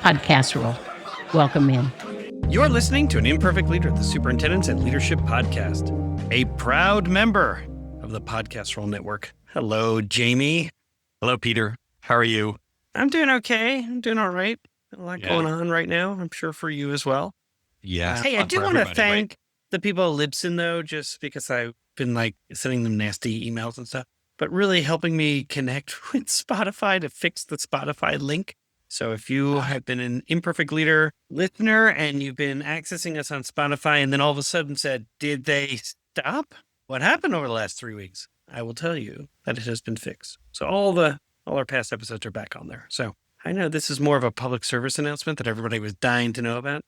podcast role. Welcome in. You're listening to an Imperfect Leader, the Superintendents and Leadership Podcast, a proud member of the Podcast Role Network. Hello, Jamie. Hello, Peter. How are you? I'm doing okay. I'm doing all right. A lot going on right now. I'm sure for you as well. Yes. Hey, I do want to thank the people at Libsyn, though, just because I've been sending them nasty emails and stuff, but really helping me connect with Spotify to fix the Spotify link. So if you have been an Imperfect Leader listener and you've been accessing us on Spotify and then all of a sudden said, did they stop? What happened over the last 3 weeks? I will tell you that it has been fixed. So all our past episodes are back on there. So I know this is more of a public service announcement that everybody was dying to know about.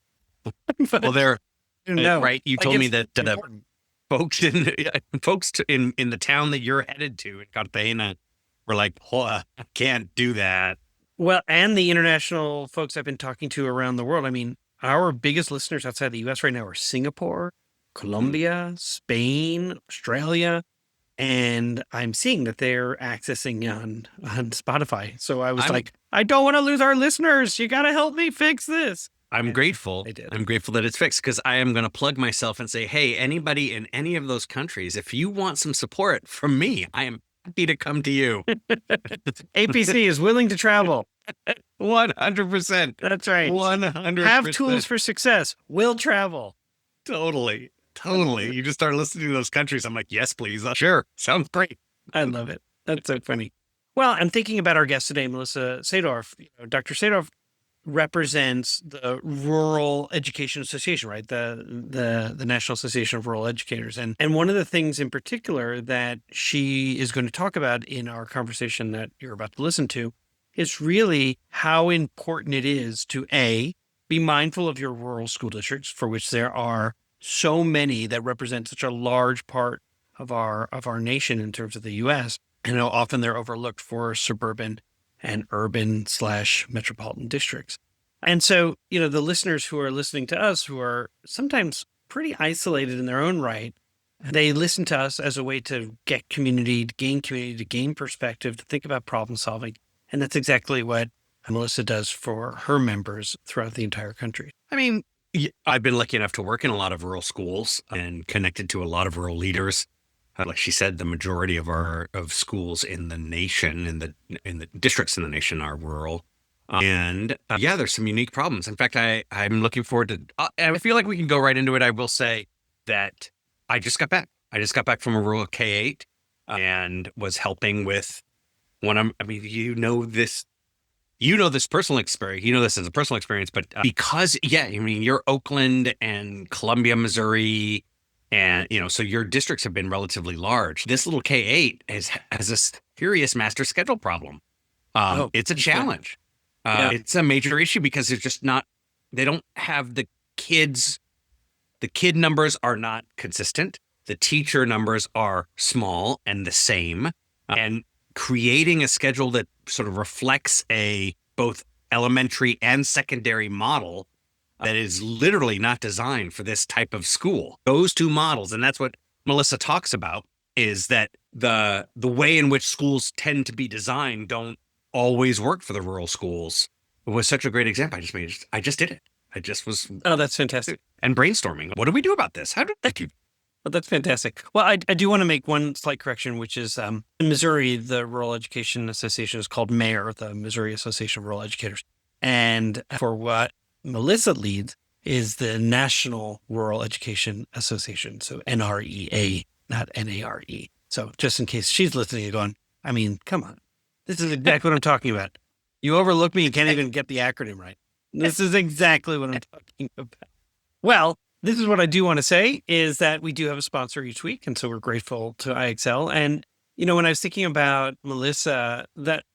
Well, they're right. You told me that folks in the town that you're headed to in Cartagena were like, oh, I can't do that. Well, and the international folks I've been talking to around the world. I mean, our biggest listeners outside the U.S. right now are Singapore, Colombia, Spain, Australia, and I'm seeing that they're accessing on Spotify. So I was I don't want to lose our listeners. You got to help me fix this. I'm grateful. I'm grateful that it's fixed because I am going to plug myself and say, hey, anybody in any of those countries, if you want some support from me, I am happy to come to you. APC is willing to travel. 100%. That's right. 100%. Have tools for success. Will travel. Totally. You just start listening to those countries. I'm like, yes, please. Sure. Sounds great. I love it. That's so funny. Well, I'm thinking about our guest today, Melissa Sadorf. Dr. Sadorf represents the Rural Education Association, right? The National Association of Rural Educators. And one of the things in particular that she is going to talk about in our conversation that you're about to listen to is really how important it is to be mindful of your rural school districts, for which there are so many that represent such a large part of our nation in terms of the U.S. And how often they're overlooked for suburban and urban/metropolitan districts. And so, the listeners who are listening to us, who are sometimes pretty isolated in their own right, they listen to us as a way to get community, to gain perspective, to think about problem solving. And that's exactly what Melissa does for her members throughout the entire country. I mean, I've been lucky enough to work in a lot of rural schools and connected to a lot of rural leaders. Like she said, the majority of schools in the nation, in the districts in the nation, are rural. And there's some unique problems. In fact, I'm looking forward to. I feel like we can go right into it. I will say that I just got back. From a rural K-8 and was helping with this personal experience. You know this as a personal experience, but because you're Oakland and Columbia, Missouri. And, so your districts have been relatively large. This little K-8 has a serious master schedule problem. It's a challenge. It's a major issue because it's just they don't have the kids. The kid numbers are not consistent. The teacher numbers are small and the same. And creating a schedule that sort of reflects a both elementary and secondary model that is literally not designed for this type of school. Those two models, and that's what Melissa talks about, is that the way in which schools tend to be designed don't always work for the rural schools. It was such a great example. I just did it. I just was. Oh, that's fantastic. And brainstorming. What do we do about this? Thank you. Well, that's fantastic. Well, I do want to make one slight correction, which is in Missouri, the Rural Education Association is called MARE, the Missouri Association of Rural Educators. And for what Melissa leads is the National Rural Education Association. So NREA, not NARE. So just in case she's listening and going, come on. This is exactly what I'm talking about. You overlook me and can't even get the acronym right. This is exactly what I'm talking about. Well, this is what I do want to say is that we do have a sponsor each week. And so we're grateful to IXL. And, when I was thinking about Melissa, that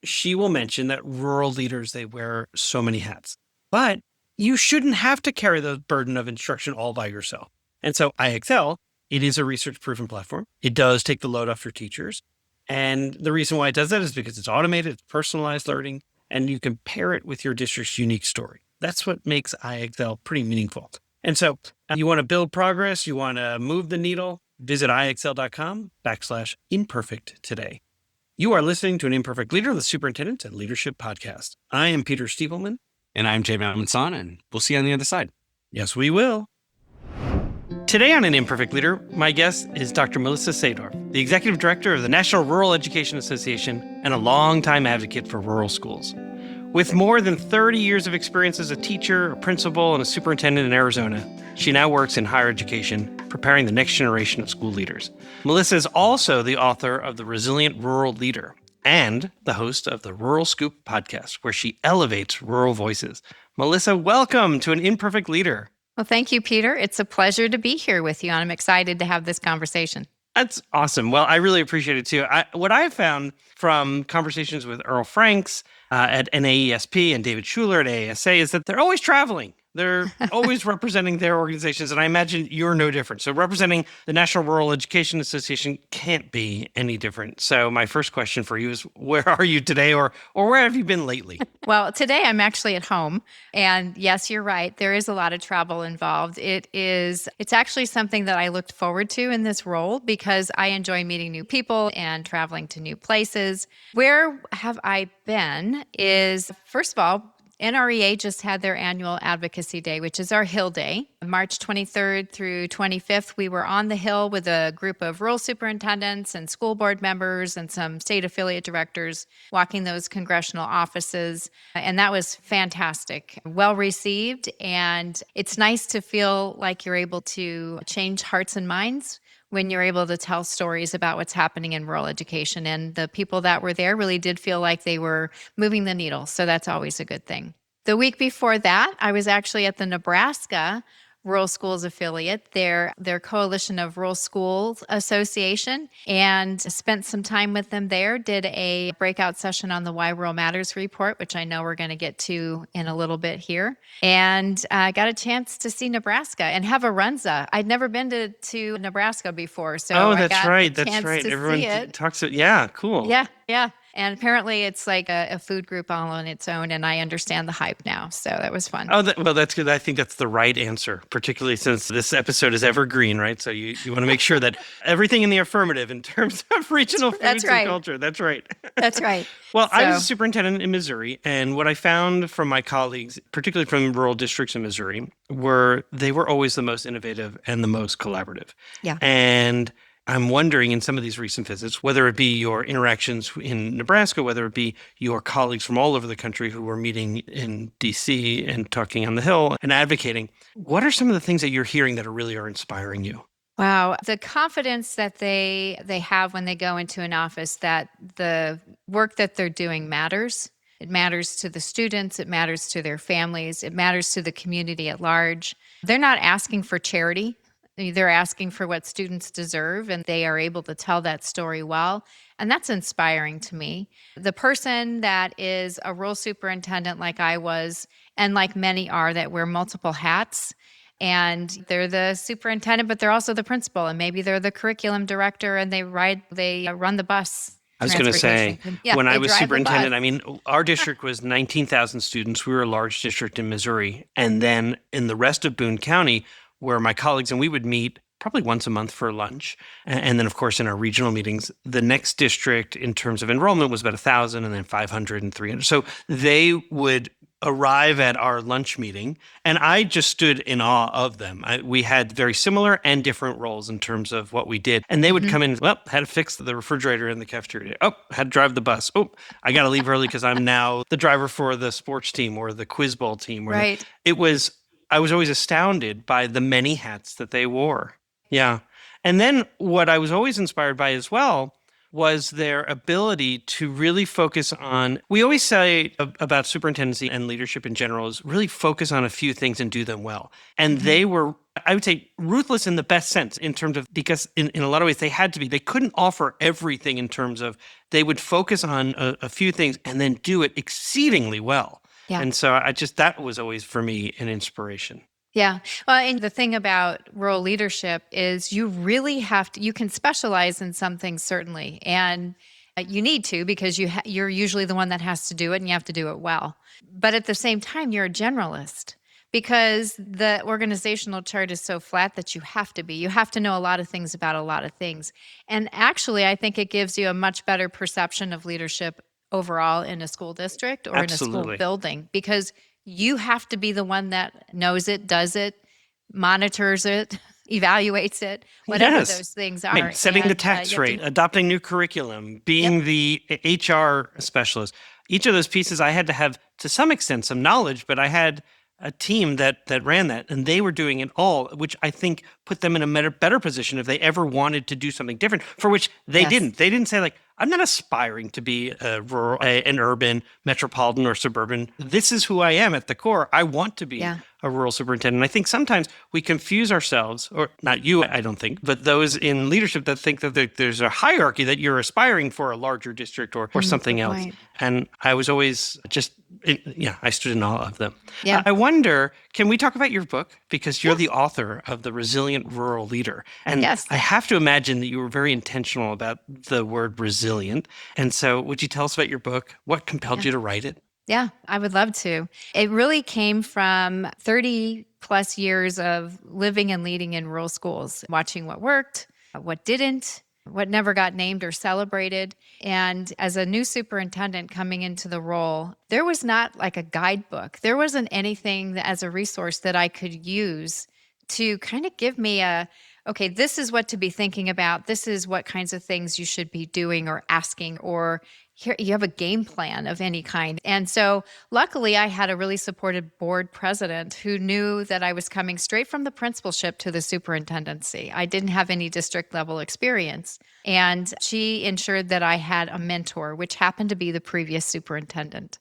she will mention that rural leaders, they wear so many hats. But you shouldn't have to carry the burden of instruction all by yourself. And so IXL, it is a research-proven platform. It does take the load off your teachers. And the reason why it does that is because it's automated, it's personalized learning, and you can pair it with your district's unique story. That's what makes IXL pretty meaningful. And so you want to build progress, you want to move the needle, visit IXL.com/imperfect today. You are listening to an Imperfect Leader, the Superintendent and Leadership Podcast. I am Peter Stievelman. And I'm Jay Malmanson, and we'll see you on the other side. Yes, we will. Today on An Imperfect Leader, my guest is Dr. Melissa Sadorf, the Executive Director of the National Rural Education Association and a longtime advocate for rural schools. With more than 30 years of experience as a teacher, a principal, and a superintendent in Arizona, she now works in higher education, preparing the next generation of school leaders. Melissa is also the author of The Resilient Rural Leader and the host of the Rural Scoop podcast, where she elevates rural voices. Melissa, welcome to An Imperfect Leader. Well, thank you, Peter. It's a pleasure to be here with you, and I'm excited to have this conversation. That's awesome. Well, I really appreciate it too. What I've found from conversations with Earl Franks at NAESP and David Schuler at AASA is that they're always traveling. They're always representing their organizations, and I imagine you're no different. So representing the National Rural Education Association can't be any different. So my first question for you is, where are you today, or where have you been lately? Well, today I'm actually at home, and yes, you're right. There is a lot of travel involved. It's actually something that I looked forward to in this role because I enjoy meeting new people and traveling to new places. Where have I been is, first of all, NREA just had their annual Advocacy Day, which is our Hill Day. March 23rd through 25th, we were on the Hill with a group of rural superintendents and school board members and some state affiliate directors walking those congressional offices. And that was fantastic, well received. And it's nice to feel like you're able to change hearts and minds when you're able to tell stories about what's happening in rural education. And the people that were there really did feel like they were moving the needle. So that's always a good thing. The week before that, I was actually at the Nebraska Rural Schools Affiliate, their Coalition of Rural Schools Association, and spent some time with them there, did a breakout session on the Why Rural Matters report, which I know we're going to get to in a little bit here, and got a chance to see Nebraska and have a runza. I'd never been to Nebraska before, so That's right. To Everyone see it. talks about, yeah, cool. Yeah. And apparently it's like a food group all on its own, and I understand the hype now. So that was fun. Well, that's good. I think that's the right answer, particularly since this episode is evergreen, right? So you want to make sure that everything in the affirmative in terms of regional foods and culture. That's right. That's right. Well, I was a superintendent in Missouri, and what I found from my colleagues, particularly from rural districts in Missouri, they were always the most innovative and the most collaborative. Yeah. And I'm wondering in some of these recent visits, whether it be your interactions in Nebraska, whether it be your colleagues from all over the country who were meeting in DC and talking on the Hill and advocating, what are some of the things that you're hearing that are inspiring you? Wow. The confidence that they have when they go into an office that the work that they're doing matters. It matters to the students. It matters to their families. It matters to the community at large. They're not asking for charity. They're asking for what students deserve, and they are able to tell that story well. And that's inspiring to me. The person that is a rural superintendent like I was, and like many are that wear multiple hats, and they're the superintendent, but they're also the principal, and maybe they're the curriculum director, and they run the bus. I was going to say, when I was superintendent, I mean, our district was 19,000 students. We were a large district in Missouri. And then in the rest of Boone County, where my colleagues and we would meet probably once a month for lunch. And then, of course, in our regional meetings, the next district in terms of enrollment was about 1,000 and then 500 and 300. So they would arrive at our lunch meeting, and I just stood in awe of them. We had very similar and different roles in terms of what we did. And they would come in, had to fix the refrigerator in the cafeteria. Had to drive the bus. I got to leave early because I'm now the driver for the sports team or the quiz bowl team. Right. I was always astounded by the many hats that they wore. Yeah. And then what I was always inspired by as well was their ability to really focus on, we always say about superintendency and leadership in general is really focus on a few things and do them well. And they were, I would say, ruthless in the best sense in terms of, because in a lot of ways they had to be, they couldn't offer everything in terms of, they would focus on a few things and then do it exceedingly well. Yeah. And so that was always for me an inspiration. Yeah. Well, and the thing about rural leadership is you really have to, you can specialize in some things certainly, and you need to because you're usually the one that has to do it and you have to do it well. But at the same time, you're a generalist because the organizational chart is so flat that you have to be. You have to know a lot of things about a lot of things. And actually, I think it gives you a much better perception of leadership overall in a school district or in a school building because you have to be the one that knows it, does it, monitors it, evaluates it, whatever Yes. those things Right. are. Setting the And, tax you have to- rate, adopting new curriculum, being the HR specialist. Each of those pieces I had to have, to some extent, some knowledge, but I had a team that ran that, and they were doing it all, which I think put them in a better position if they ever wanted to do something different, for which they Yes. didn't. They didn't say, like, I'm not aspiring to be a rural, an urban, metropolitan, or suburban. This is who I am at the core. I want to be a rural superintendent. I think sometimes we confuse ourselves, or not you, I don't think, but those in leadership that think that there's a hierarchy, that you're aspiring for a larger district or something else. point. And I was always just, I stood in awe of them. Yeah. I wonder, can we talk about your book? Because you're the author of The Resilient Rural Leader. And Yes. I have to imagine that you were very intentional about the word resilient. And so would you tell us about your book? What compelled you to write it? Yeah, I would love to. It really came from 30 plus years of living and leading in rural schools, watching what worked, what didn't, what never got named or celebrated. And as a new superintendent coming into the role, there was not like a guidebook. There wasn't anything as a resource that I could use to kind of give me okay, this is what to be thinking about. This is what kinds of things you should be doing or asking, or here you have a game plan of any kind. And so luckily I had a really supportive board president who knew that I was coming straight from the principalship to the superintendency. I didn't have any district level experience. And she ensured that I had a mentor, which happened to be the previous superintendent,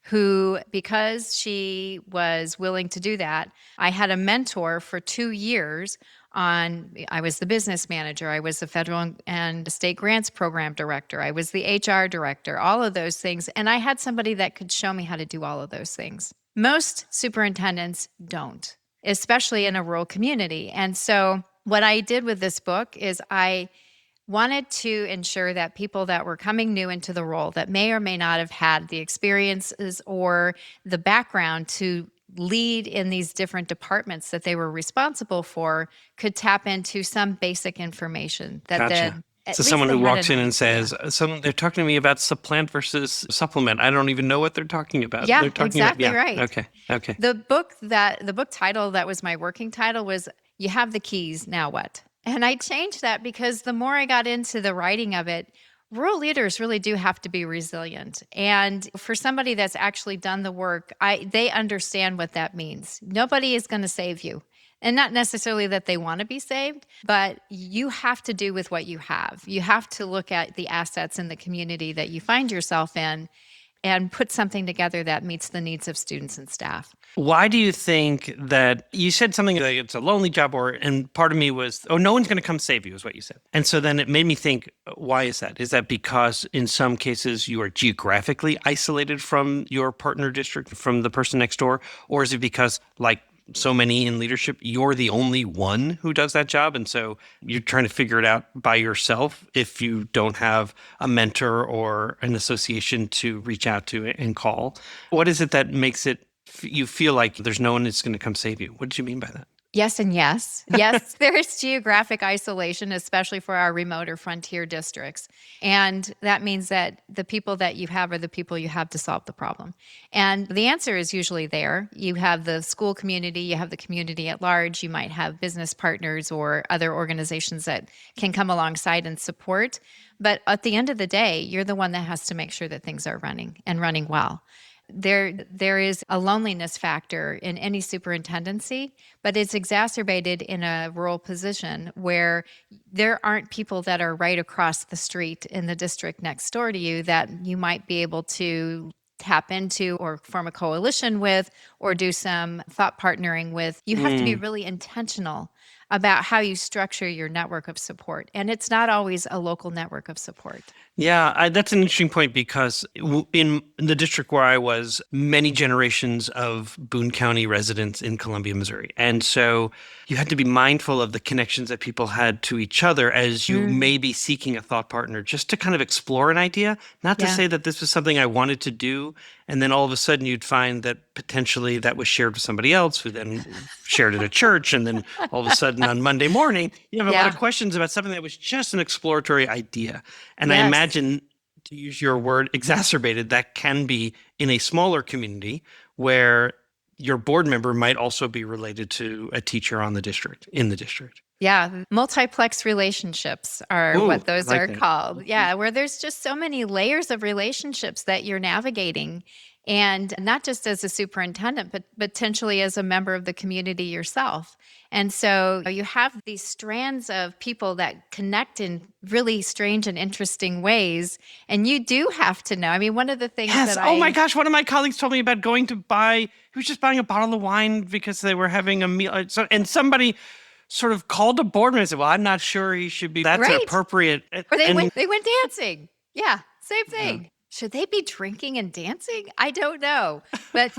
who, because she was willing to do that, I had a mentor for 2 years. I was the business manager, I was the federal and state grants program director, I was the HR director, all of those things. And I had somebody that could show me how to do all of those things. Most superintendents don't, especially in a rural community. And so what I did with this book is I wanted to ensure that people that were coming new into the role that may or may not have had the experiences or the background to lead in these different departments that they were responsible for could tap into some basic information that Gotcha. then So someone who walks in and says, they're talking to me about supplant versus supplement. I don't even know what they're talking about. Yeah, they're talking exactly about, right. Okay. The book title that was my working title was You Have the Keys, Now What? And I changed that because the more I got into the writing of it, rural leaders really do have to be resilient. And for somebody that's actually done the work, they understand what that means. Nobody is going to save you. And not necessarily that they want to be saved, but you have to do with what you have. You have to look at the assets in the community that you find yourself in and put something together that meets the needs of students and staff. Why do you think that you said something like it's a lonely job, and part of me was, no one's going to come save you is what you said. And so then it made me think, why is that? Is that because in some cases you are geographically isolated from your partner district, from the person next door? Or is it because, like so many in leadership, you're the only one who does that job? And so you're trying to figure it out by yourself if you don't have a mentor or an association to reach out to and call. What is it that makes you feel like there's no one that's going to come save you? What did you mean by that? Yes and yes. Yes, there is geographic isolation, especially for our remote or frontier districts. And that means that the people that you have are the people you have to solve the problem. And the answer is usually there. You have the school community, you have the community at large, you might have business partners or other organizations that can come alongside and support. But at the end of the day, you're the one that has to make sure that things are running and running well. There is a loneliness factor in any superintendency, but it's exacerbated in a rural position where there aren't people that are right across the street in the district next door to you that you might be able to tap into or form a coalition with or do some thought partnering with. You have to be really intentional about how you structure your network of support. And it's not always a local network of support. Yeah, that's an interesting point because in the district where I was, many generations of Boone County residents in Columbia, Missouri. And so you had to be mindful of the connections that people had to each other as you may be seeking a thought partner just to kind of explore an idea, not to say that this was something I wanted to do. And then all of a sudden you'd find that potentially that was shared with somebody else who then shared it at church. And then all of a sudden on Monday morning, you have a lot of questions about something that was just an exploratory idea. And I imagine, to use your word, exacerbated, that can be in a smaller community where your board member might also be related to a teacher in the district. Yeah, multiplex relationships are Ooh, what those I like are that. called. Yeah, where there's just so many layers of relationships that you're navigating. And not just as a superintendent, but potentially as a member of the community yourself. And so you have these strands of people that connect in really strange and interesting ways. And you do have to know. I mean, one of the things Yes. that Oh my gosh. One of my colleagues told me about he was just buying a bottle of wine because they were having a meal. And somebody sort of called a board member and said, well, I'm not sure he should be. That's Right. appropriate. Or And they went dancing. Yeah, same thing. Should they be drinking and dancing? I don't know. But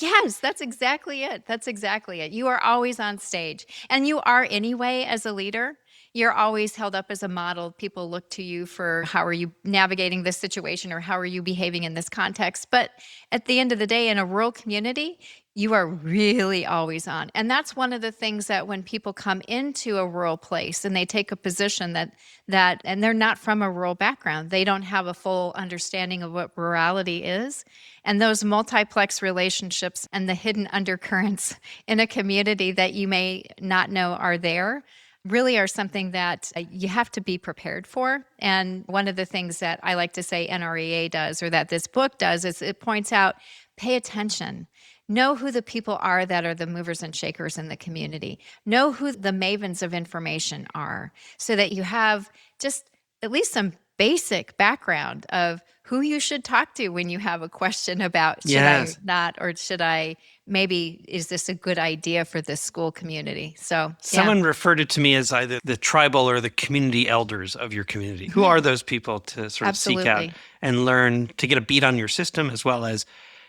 yes, that's exactly it. That's exactly it. You are always on stage. And you are anyway as a leader. You're always held up as a model. People look to you for how are you navigating this situation or how are you behaving in this context. But at the end of the day, in a rural community, you are really always on. And that's one of the things that when people come into a rural place and they take a position and they're not from a rural background, they don't have a full understanding of what rurality is. And those multiplex relationships and the hidden undercurrents in a community that you may not know are there really are something that you have to be prepared for. And one of the things that I like to say NREA does, or that this book does, is it points out, pay attention. Know who the people are that are the movers and shakers in the community. Know who the mavens of information are so that you have just at least some basic background of who you should talk to when you have a question about should I not, or should I, maybe, is this a good idea for this school community? So someone referred it to me as either the tribal or the community elders of your community. Who are those people to sort of seek out and learn to get a beat on your system, as well as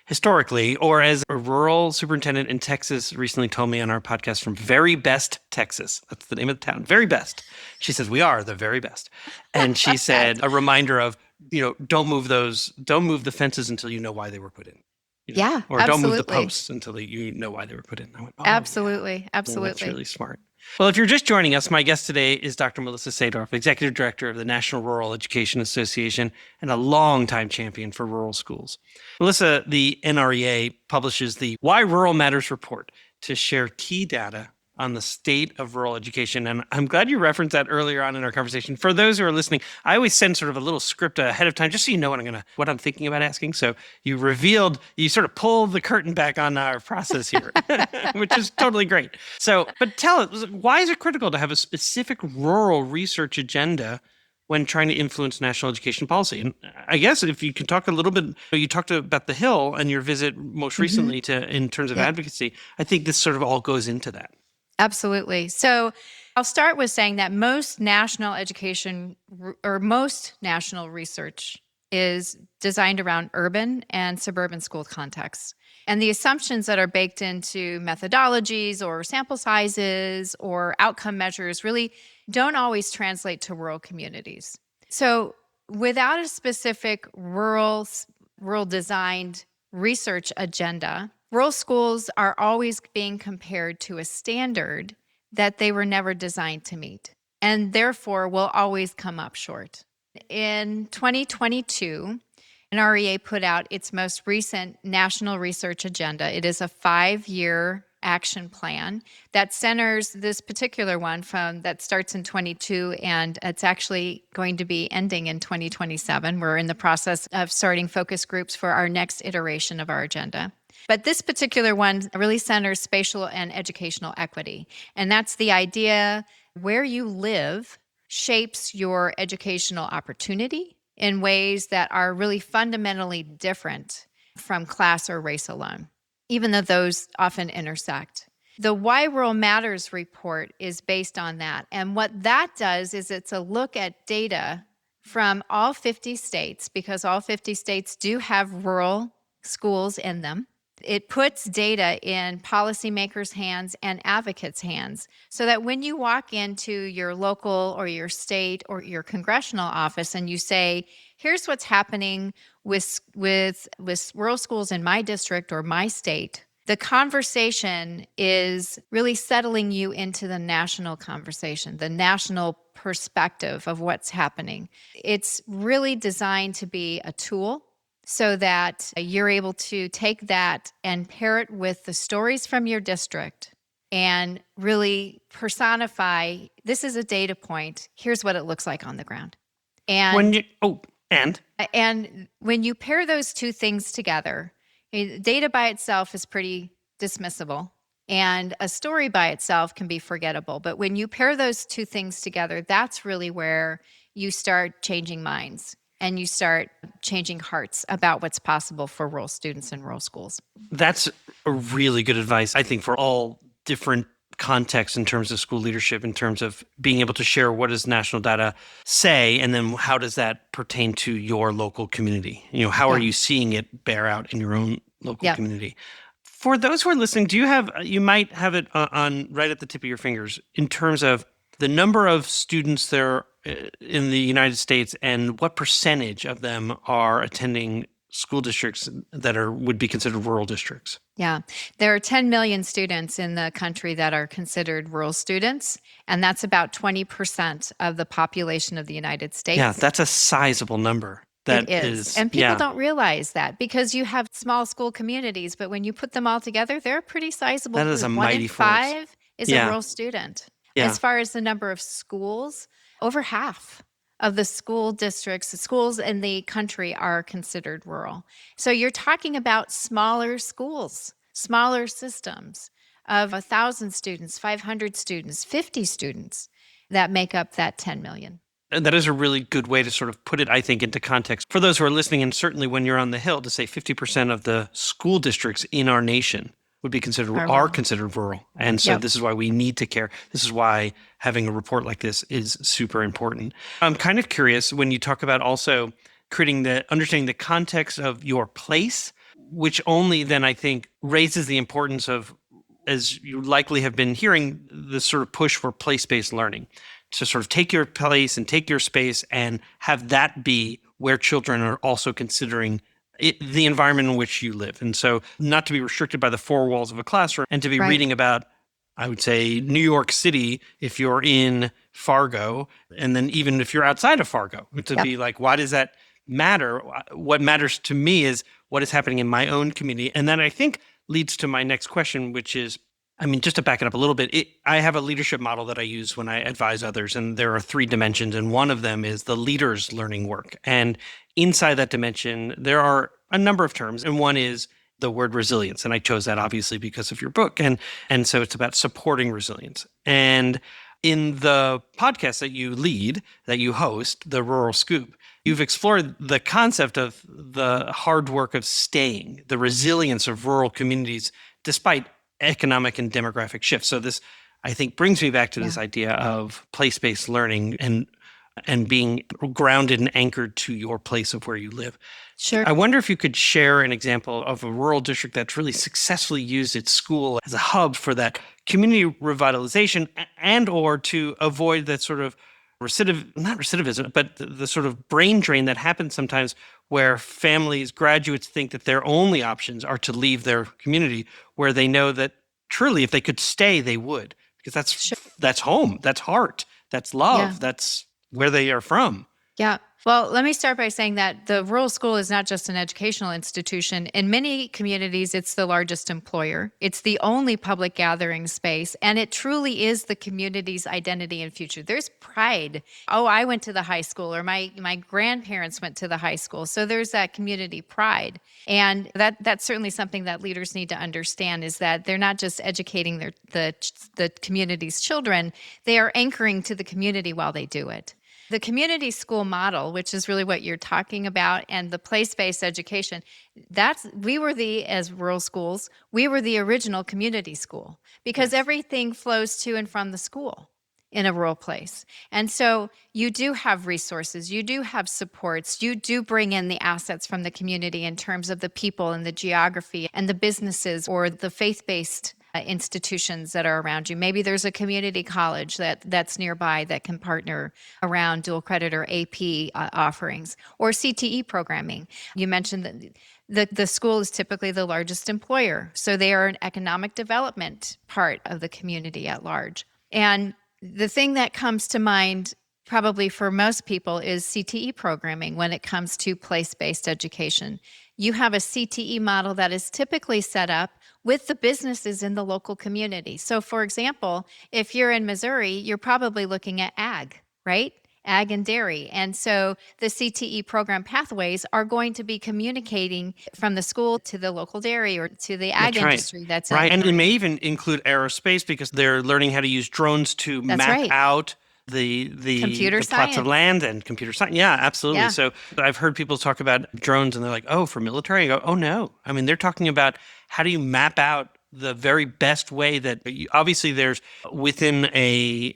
historically, or as a rural superintendent in Texas recently told me on our podcast from Very Best, Texas. That's the name of the town, Very Best. She says, we are the very best. And she said, a reminder of, don't move the fences until you know why they were put in. Or absolutely. don't move the posts until you know why they were put in. I went, absolutely. That's really smart. Well, if you're just joining us, my guest today is Dr. Melissa Sadorf, Executive Director of the National Rural Education Association and a longtime champion for rural schools. Melissa, the NREA publishes the Why Rural Matters report to share key data on the state of rural education. And I'm glad you referenced that earlier on in our conversation. For those who are listening, I always send sort of a little script ahead of time, just so you know what I'm thinking about asking. So you sort of pulled the curtain back on our process here, which is totally great. So, but tell us, why is it critical to have a specific rural research agenda when trying to influence national education policy? And I guess if you can talk a little bit, you talked about the Hill and your visit most recently in terms of advocacy. I think this sort of all goes into that. Absolutely. So I'll start with saying that most national education or most national research is designed around urban and suburban school contexts. And the assumptions that are baked into methodologies or sample sizes or outcome measures really don't always translate to rural communities. So without a specific rural designed research agenda, rural schools are always being compared to a standard that they were never designed to meet, and therefore will always come up short. In 2022, NREA put out its most recent national research agenda. It is a 5-year action plan that centers this particular one that starts in 22, and it's actually going to be ending in 2027. We're in the process of starting focus groups for our next iteration of our agenda. But this particular one really centers spatial and educational equity. And that's the idea where you live shapes your educational opportunity in ways that are really fundamentally different from class or race alone, even though those often intersect. The Why Rural Matters report is based on that. And what that does is it's a look at data from all 50 states, because all 50 states do have rural schools in them. It puts data in policymakers' hands and advocates' hands so that when you walk into your local or your state or your congressional office and you say, here's what's happening with rural schools in my district or my state, the conversation is really settling you into the national conversation, the national perspective of what's happening. It's really designed to be a tool so that you're able to take that and pair it with the stories from your district and really personify, this is a data point, here's what it looks like on the ground. When And you, and when you pair those two things together, data by itself is pretty dismissible, and a story by itself can be forgettable. But when you pair those two things together, that's really where you start changing minds and you start changing hearts about what's possible for rural students in rural schools. That's a really good advice, I think, for all different contexts in terms of school leadership, in terms of being able to share what does national data say, and then how does that pertain to your local community? How are you seeing it bear out in your own local community? For those who are listening, you might have it on right at the tip of your fingers in terms of the number of students there in the United States and what percentage of them are attending school districts that would be considered rural districts? Yeah, there are 10 million students in the country that are considered rural students, and that's about 20% of the population of the United States. Yeah, that's a sizable number. It is. And people don't realize that because you have small school communities, but when you put them all together, they're a pretty sizable That is group. a One mighty in force. 5 is a rural student. As far as the number of schools, over half of the schools in the country are considered rural. So you're talking about smaller schools, smaller systems of 1,000 students, 500 students, 50 students that make up that 10 million. And that is a really good way to sort of put it, I think, into context for those who are listening, and certainly when you're on the Hill, to say 50% of the school districts in our nation would be considered rural. And so this is why we need to care. This is why having a report like this is super important. I'm kind of curious when you talk about also understanding the context of your place, which only then I think raises the importance of, as you likely have been hearing, the sort of push for place-based learning, to sort of take your place and take your space and have that be where children are also considering the environment in which you live. And so not to be restricted by the four walls of a classroom and to be reading about, I would say, New York City if you're in Fargo, and then even if you're outside of Fargo, to be like, why does that matter? What matters to me is what is happening in my own community. And that, I think, leads to my next question, which is, just to back it up a little bit, I have a leadership model that I use when I advise others, and there are 3 dimensions, and one of them is the leader's learning work. And inside that dimension, there are a number of terms, and one is the word resilience, and I chose that obviously because of your book, and so it's about supporting resilience. And in the podcast that you lead, that you host, the Rural Scoop, you've explored the concept of the hard work of staying, the resilience of rural communities despite economic and demographic shifts. So this, I think, brings me back to this idea of place-based learning and being grounded and anchored to your place of where you live. Sure. I wonder if you could share an example of a rural district that's really successfully used its school as a hub for that community revitalization and or to avoid that sort of not recidivism, but the sort of brain drain that happens sometimes where graduates think that their only options are to leave their community, where they know that truly if they could stay, they would, because that's home, that's heart, that's love, that's where they are from. Yeah. Well, let me start by saying that the rural school is not just an educational institution. In many communities, it's the largest employer. It's the only public gathering space, and it truly is the community's identity and future. There's pride. Oh, I went to the high school, or my grandparents went to the high school. So there's that community pride. And that's certainly something that leaders need to understand, is that they're not just educating the community's children, they are anchoring to the community while they do it. The community school model, which is really what you're talking about, and the place-based education, as rural schools, we were the original community school because everything flows to and from the school in a rural place. And so you do have resources, you do have supports, you do bring in the assets from the community in terms of the people and the geography and the businesses or the faith-based institutions that are around you. Maybe there's a community college that's nearby that can partner around dual credit or AP offerings or CTE programming. You mentioned that the school is typically the largest employer, so they are an economic development part of the community at large. And the thing that comes to mind probably for most people is CTE programming when it comes to place-based education. You have a CTE model that is typically set up with the businesses in the local community. So for example, if you're in Missouri, you're probably looking at ag, right? Ag and dairy. And so the CTE program pathways are going to be communicating from the school to the local dairy or to the ag That's right. industry. That's Right. in And the it may area. even include aerospace because they're learning how to use drones to That's map right. out the Computer plots of science. land and computer science. Yeah, absolutely. Yeah. So I've heard people talk about drones and they're like, oh, for military? I go, oh, no. I mean, they're talking about how do you map out the very best way that obviously there's within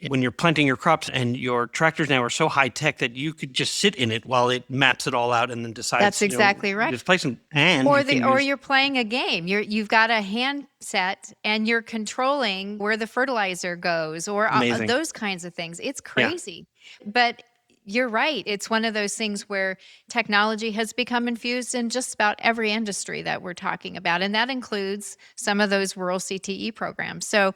when you're planting your crops and your tractors now are so high tech that you could just sit in it while it maps it all out and then decides, That's exactly right. just place them. And Or you can or use, you're playing a game. You've got a handset and you're controlling where the fertilizer goes or Amazing. those kinds of things. It's Yeah. crazy. But you're right. It's one of those things where technology has become infused in just about every industry that we're talking about. And that includes some of those rural CTE programs. So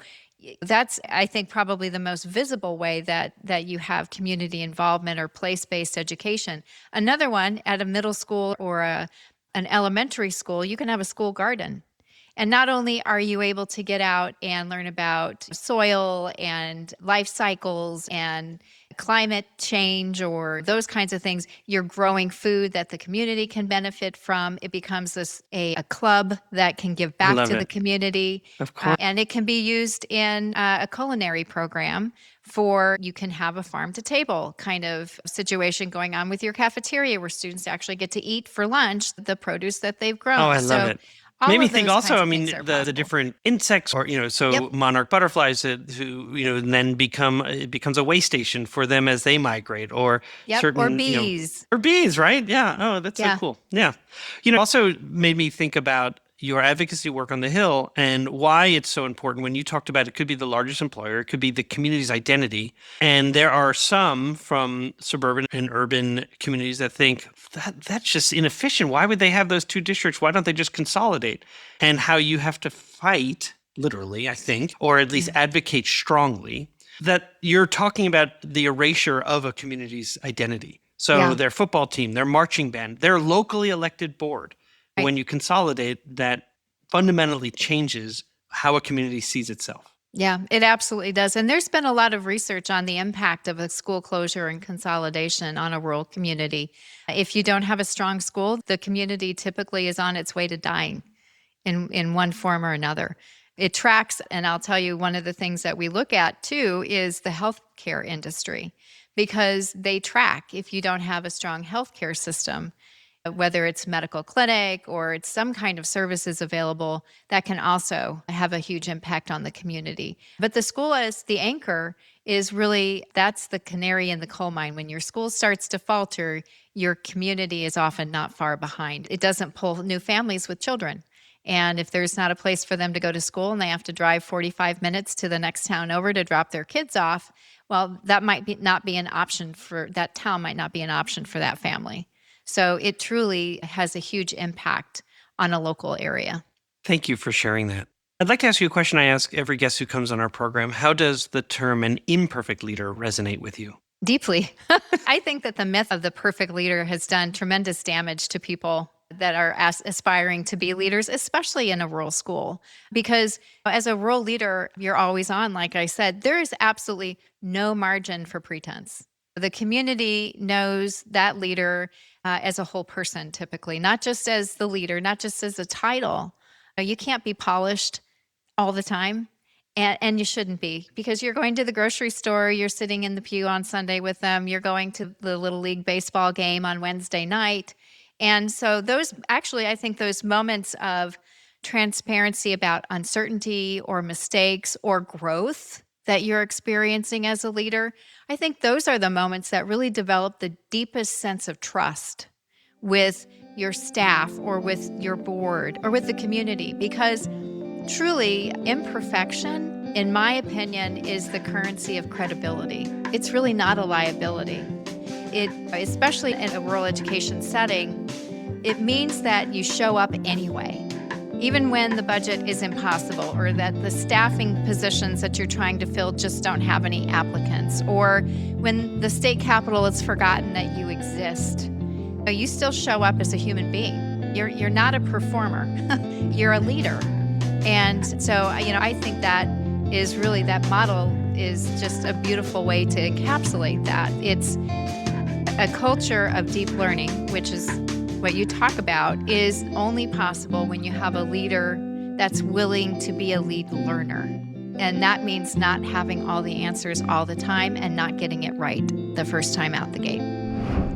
that's, I think, probably the most visible way that you have community involvement or place-based education. Another one at a middle school or an elementary school, you can have a school garden. And not only are you able to get out and learn about soil and life cycles and climate change or those kinds of things, you're growing food that the community can benefit from. It becomes a club that can give back love to the it. community. Of course. And it can be used in a culinary program you can have a farm to table kind of situation going on with your cafeteria where students actually get to eat for lunch the produce that they've grown. Oh, I love it. All Made me of think those also, kinds I of mean, things are the possible. different insects or, so Yep. monarch butterflies who, and then it becomes a way station for them as they migrate or Yep, certain, or bees. or bees, right? Yeah. Oh, that's Yeah. so cool. Yeah. Also made me think about your advocacy work on the Hill and why it's so important. When you talked about it could be the largest employer, it could be the community's identity. And there are some from suburban and urban communities that think that's just inefficient. Why would they have those two districts? Why don't they just consolidate? And how you have to fight, literally, I think, or at least advocate strongly, that you're talking about the erasure of a community's identity. So Yeah. their football team, their marching band, their locally elected board. Right. When you consolidate, that fundamentally changes how a community sees itself. Yeah, it absolutely does. And there's been a lot of research on the impact of a school closure and consolidation on a rural community. If you don't have a strong school, the community typically is on its way to dying in one form or another. It tracks, and I'll tell you, one of the things that we look at too is the healthcare industry, because they track if you don't have a strong healthcare system, whether it's medical clinic or it's some kind of services available, that can also have a huge impact on the community. But the school as the anchor is really, that's the canary in the coal mine. When your school starts to falter, your community is often not far behind. It doesn't pull new families with children. And if there's not a place for them to go to school and they have to drive 45 minutes to the next town over to drop their kids off, well, that not be an option for that town, might not be an option for that family. So it truly has a huge impact on a local area. Thank you for sharing that. I'd like to ask you a question I ask every guest who comes on our program. How does the term an imperfect leader resonate with you? Deeply. I think that the myth of the perfect leader has done tremendous damage to people that are aspiring to be leaders, especially in a rural school. Because as a rural leader, you're always on, like I said, there is absolutely no margin for pretense. The community knows that leader as a whole person, typically, not just as the leader, not just as a title. You can't be polished all the time, and you shouldn't be, because you're going to the grocery store, you're sitting in the pew on Sunday with them, you're going to the Little League baseball game on Wednesday night. And so I think those moments of transparency about uncertainty or mistakes or growth that you're experiencing as a leader, I think those are the moments that really develop the deepest sense of trust with your staff or with your board or with the community. Because truly, imperfection, in my opinion, is the currency of credibility. It's really not a liability. Especially in a rural education setting, it means that you show up anyway. even when the budget is impossible, or that the staffing positions that you're trying to fill just don't have any applicants, or when the state capitol has forgotten that you exist. You still show up as a human being. You're not a performer. You're a leader. And so, I think that is really, that model is just a beautiful way to encapsulate that. It's a culture of deep learning, which is what you talk about, is only possible when you have a leader that's willing to be a lead learner. And that means not having all the answers all the time and not getting it right the first time out the gate.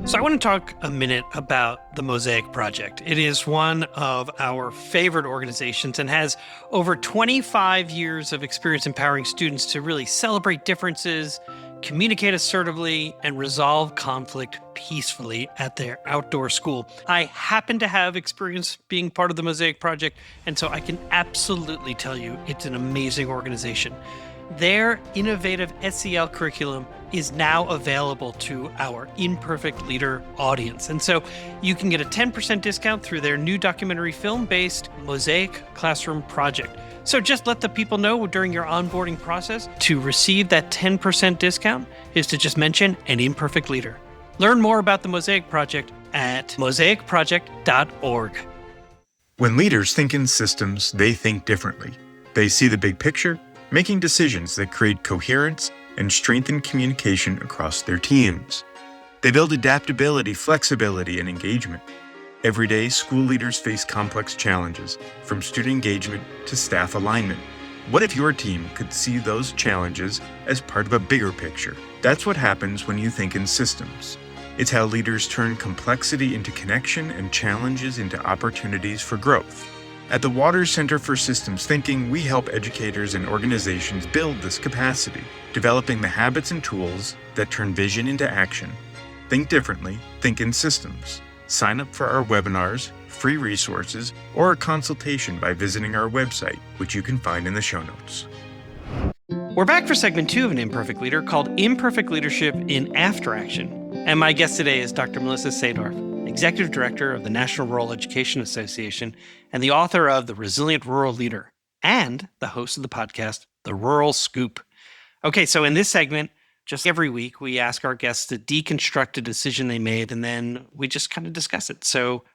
So I want to talk a minute about the Mosaic Project. It is one of our favorite organizations and has over 25 years of experience empowering students to really celebrate differences, communicate assertively, and resolve conflict peacefully at their outdoor school. I happen to have experience being part of the Mosaic Project, and so I can absolutely tell you it's an amazing organization. Their innovative SEL curriculum is now available to our Imperfect Leader audience. And so you can get a 10% discount through their new documentary film-based Mosaic Classroom Project. So just let the people know during your onboarding process to receive that 10% discount is to just mention an Imperfect Leader. Learn more about the Mosaic Project at mosaicproject.org. When leaders think in systems, they think differently. They see the big picture, making decisions that create coherence and strengthen communication across their teams. They build adaptability, flexibility, and engagement. Every day, school leaders face complex challenges, from student engagement to staff alignment. What if your team could see those challenges as part of a bigger picture? That's what happens when you think in systems. It's how leaders turn complexity into connection and challenges into opportunities for growth. At the Waters Center for Systems Thinking, we help educators and organizations build this capacity, developing the habits and tools that turn vision into action. Think differently, think in systems. Sign up for our webinars, free resources, or a consultation by visiting our website, which you can find in the show notes. We're back for segment 2 of An Imperfect Leader called Imperfect Leadership in After Action. And my guest today is Dr. Melissa Sadorf, Executive Director of the National Rural Education Association and the author of The Resilient Rural Leader, and the host of the podcast, The Rural Scoop. Okay, so in this segment, just every week, we ask our guests to deconstruct a decision they made, and then we just kind of discuss it. So,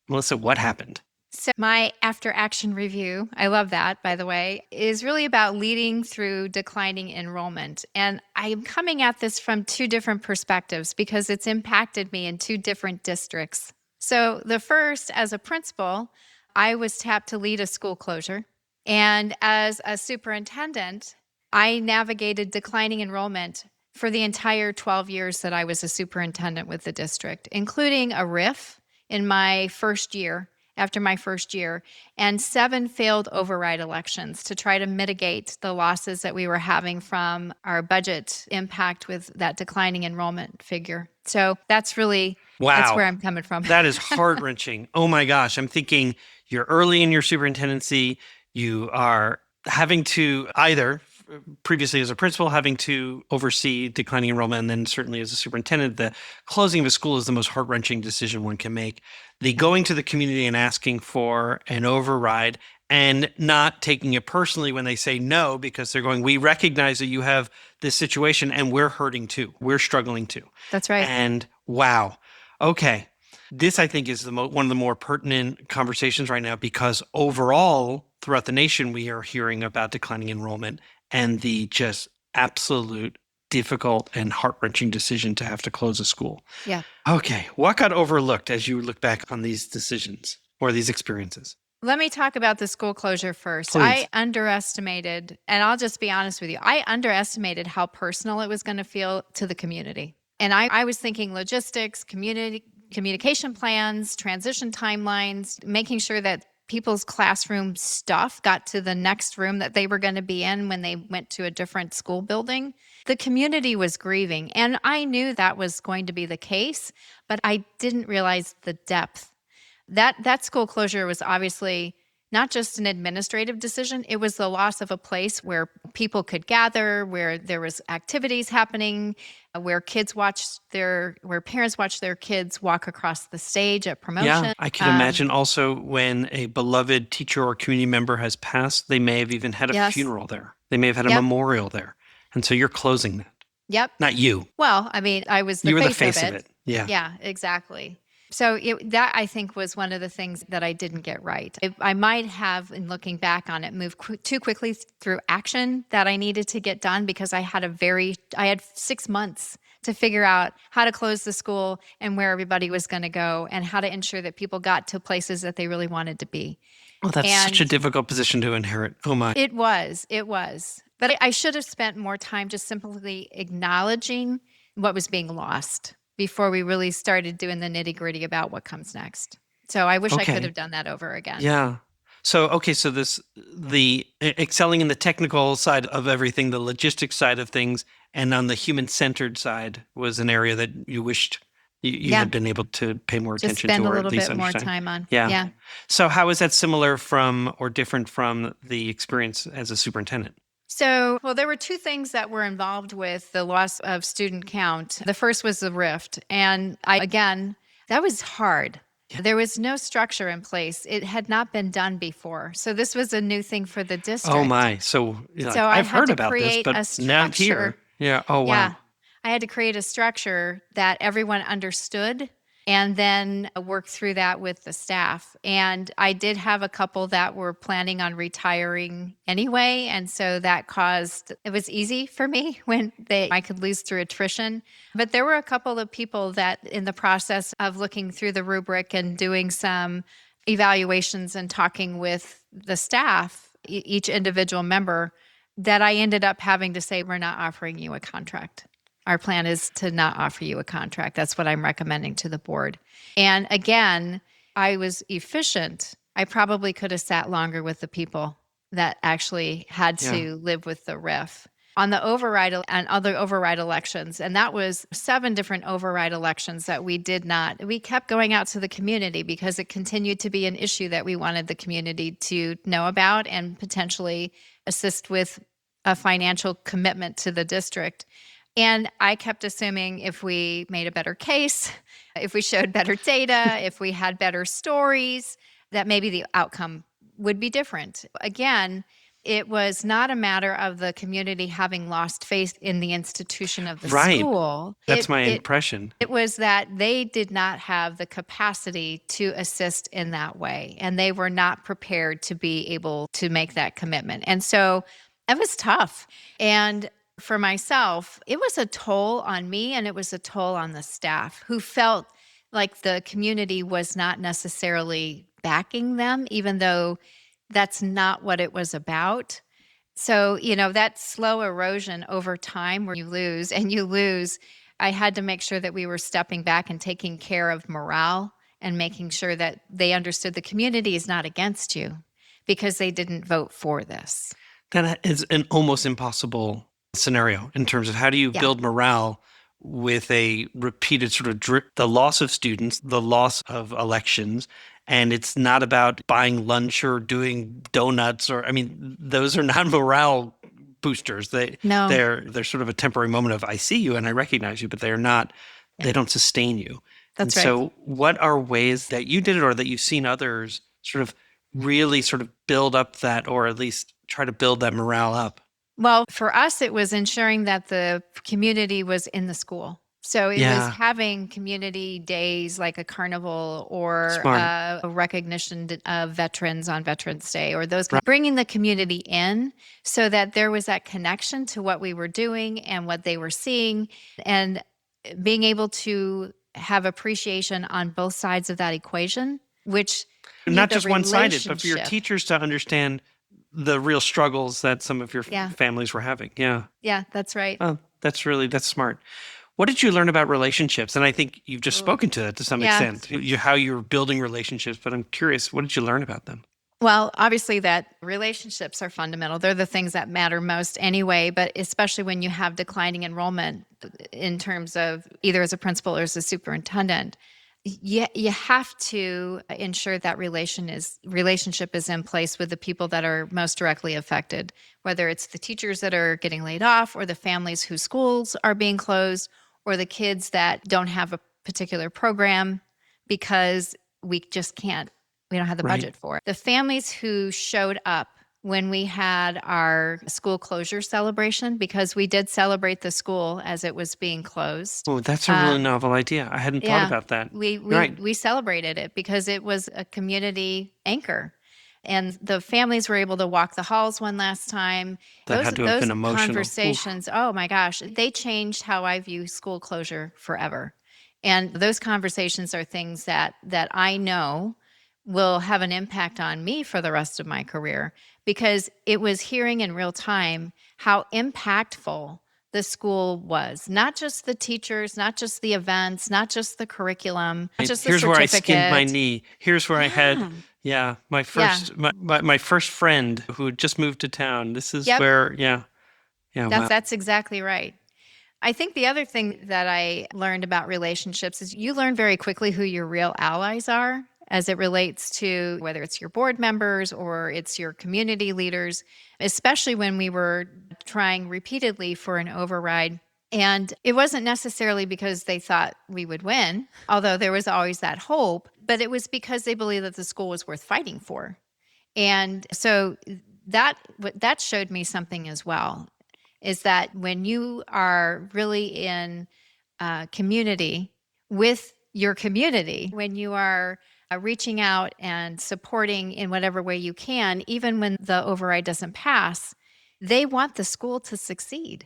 Melissa, what happened? So my after action review, I love that, by the way, is really about leading through declining enrollment. And I'm coming at this from two different perspectives because it's impacted me in two different districts. So the first, as a principal, I was tapped to lead a school closure. And as a superintendent, I navigated declining enrollment for the entire 12 years that I was a superintendent with the district, including a RIF in my first year, after my first year, and 7 failed override elections to try to mitigate the losses that we were having from our budget impact with that declining enrollment figure. So that's really, that's where I'm coming from. That is heart-wrenching. Oh my gosh. I'm thinking you're early in your superintendency. You are having to either previously as a principal, having to oversee declining enrollment, and then certainly as a superintendent, the closing of a school is the most heart-wrenching decision one can make. The going to the community and asking for an override and not taking it personally when they say no, because they're going, we recognize that you have this situation and we're hurting too. We're struggling too. That's right. And wow. Okay. This, I think, is one of the more pertinent conversations right now, because overall, throughout the nation, we are hearing about declining enrollment and the just absolute difficult and heart-wrenching decision to have to close a school. Yeah. Okay. What got overlooked as you look back on these decisions or these experiences? Let me talk about the school closure first. Please. I underestimated, and I'll just be honest with you, I underestimated how personal it was going to feel to the community. And I was thinking logistics, communication plans, transition timelines, making sure that people's classroom stuff got to the next room that they were going to be in when they went to a different school building. The community was grieving, and I knew that was going to be the case, but I didn't realize the depth. That school closure was obviously not just an administrative decision. It was the loss of a place where people could gather, where there was activities happening, where parents watched their kids walk across the stage at promotion. Yeah, I can imagine also when a beloved teacher or community member has passed, they may have even had a Yes. funeral there. They may have had a Yep. memorial there. And so you're closing that. Yep. Not you. Well, I mean, I was the You were face, the face of of it. it. Yeah. Yeah, exactly. So that I think was one of the things that I didn't get right. I might have, in looking back on it, moved too quickly through action that I needed to get done because I had 6 months to figure out how to close the school and where everybody was going to go and how to ensure that people got to places that they really wanted to be. Well, that's such a And difficult position to inherit. Oh my. It was. But I should have spent more time just simply acknowledging what was being lost before we really started doing the nitty-gritty about what comes next. So I wish I Okay. could have done that over again. Yeah. So, okay, so the excelling in the technical side of everything, the logistics side of things, and on the human-centered side was an area that you wished you Yeah. had been able to pay more Just attention spend to, a or little at least bit more understand. time on. Yeah. Yeah. So how is that similar from or different from the experience as a superintendent? So, well, there were two things that were involved with the loss of student count. The first was the rift. And that was hard. Yeah. There was no structure in place. It had not been done before. So this was a new thing for the district. Oh my. So, So I I've had heard to about this, create but a not here. structure. Yeah. Oh wow. Yeah. I had to create a structure that everyone understood and then work through that with the staff. And I did have a couple that were planning on retiring anyway. And so it was easy for me when I could lose through attrition. But there were a couple of people that in the process of looking through the rubric and doing some evaluations and talking with the staff, each individual member, that I ended up having to say, we're not offering you a contract. Our plan is to not offer you a contract. That's what I'm recommending to the board. And again, I was efficient. I probably could have sat longer with the people that actually had to live with the RIF. On the override and other override elections, and that was 7 different override elections that we kept going out to the community because it continued to be an issue that we wanted the community to know about and potentially assist with a financial commitment to the district. And I kept assuming if we made a better case, if we showed better data, if we had better stories, that maybe the outcome would be different. Again, it was not a matter of the community having lost faith in the institution of the Right. school. That's my impression. It was that they did not have the capacity to assist in that way, and they were not prepared to be able to make that commitment. And so it was tough. And for myself, it was a toll on me and it was a toll on the staff who felt like the community was not necessarily backing them, even though that's not what it was about. So, that slow erosion over time where you lose, I had to make sure that we were stepping back and taking care of morale and making sure that they understood the community is not against you because they didn't vote for this. That is an almost impossible scenario in terms of how do you build morale with a repeated sort of the loss of students, the loss of elections, and it's not about buying lunch or doing donuts those are not morale boosters. No. They're sort of a temporary moment of I see you and I recognize you, but they're not. They don't sustain you. That's and right. So, what are ways that you did it or that you've seen others sort of really sort of build up that, or at least try to build that morale up? Well, for us, it was ensuring that the community was in the school. So it was having community days like a carnival or a recognition of veterans on Veterans Day or those, bringing the community in so that there was that connection to what we were doing and what they were seeing, and being able to have appreciation on both sides of that equation, which not just one-sided, but for your teachers to understand the real struggles that some of your families were having. Yeah. Yeah, that's right. Oh, that's smart. What did you learn about relationships? And I think you've just spoken to that to some extent, how you're building relationships, but I'm curious, what did you learn about them? Well, obviously that relationships are fundamental. They're the things that matter most anyway, but especially when you have declining enrollment in terms of either as a principal or as a superintendent, You have to ensure that relationship is in place with the people that are most directly affected, whether it's the teachers that are getting laid off, or the families whose schools are being closed, or the kids that don't have a particular program because we don't have the Right. budget for it. The families who showed up when we had our school closure celebration, because we did celebrate the school as it was being closed. Oh, that's a really novel idea. I hadn't thought about that. We celebrated it because it was a community anchor. And the families were able to walk the halls one last time. That had to have been emotional. Oof. Conversations, oh my gosh, they changed how I view school closure forever. And those conversations are things that I know will have an impact on me for the rest of my career, because it was hearing in real time how impactful the school was. Not just the teachers, not just the events, not just the curriculum, not just the Here's where I skinned my certificate. knee. Here's where I had, my first my first friend who had just moved to town. This is Yep. where, wow. That's exactly right. I think the other thing that I learned about relationships is you learn very quickly who your real allies are as it relates to whether it's your board members or it's your community leaders, especially when we were trying repeatedly for an override. And it wasn't necessarily because they thought we would win, although there was always that hope, but it was because they believed that the school was worth fighting for. And so that showed me something as well, is that when you are really in community with your community, when you are reaching out and supporting in whatever way you can, even when the override doesn't pass, they want the school to succeed.